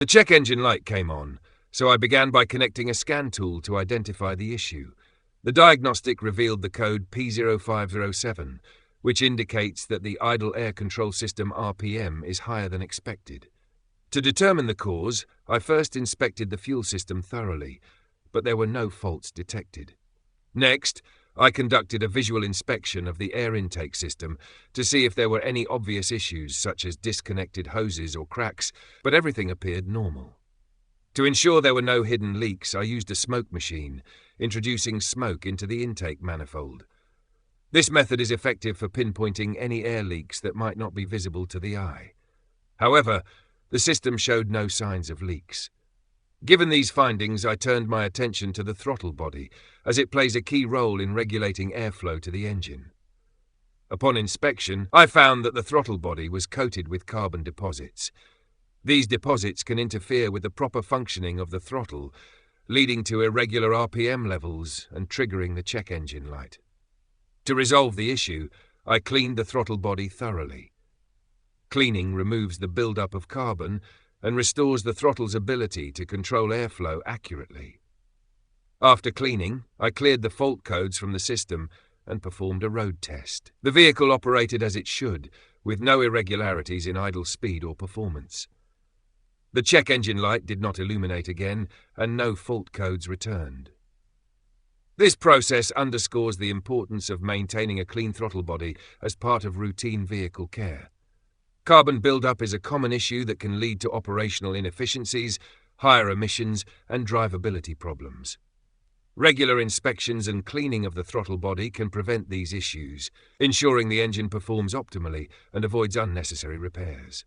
check engine light came on, so I began by connecting a scan tool to identify the issue. The diagnostic revealed the code P0507, which indicates that the idle air control system RPM is higher than expected. To determine the cause, I first inspected the fuel system thoroughly, but there were no faults detected. Next, I conducted a visual inspection of the air intake system to see if there were any obvious issues such as disconnected hoses or cracks, but everything appeared normal. To ensure there were no hidden leaks, I used a smoke machine, introducing smoke into the intake manifold. This method is effective for pinpointing any air leaks that might not be visible to the eye. However, the system showed no signs of leaks. Given these findings, I turned my attention to the throttle body, as it plays a key role in regulating airflow to the engine. Upon inspection, I found that the throttle body was coated with carbon deposits. These deposits can interfere with the proper functioning of the throttle, leading to irregular RPM levels and triggering the check engine light. To resolve the issue, I cleaned the throttle body thoroughly. Cleaning removes the buildup of carbon and restores the throttle's ability to control airflow accurately. After cleaning, I cleared the fault codes from the system and performed a road test. The vehicle operated as it should, with no irregularities in idle speed or performance. The check engine light did not illuminate again, and no fault codes returned. This process underscores the importance of maintaining a clean throttle body as part of routine vehicle care. Carbon buildup is a common issue that can lead to operational inefficiencies, higher emissions, and drivability problems. Regular inspections and cleaning of the throttle body can prevent these issues, ensuring the engine performs optimally and avoids unnecessary repairs.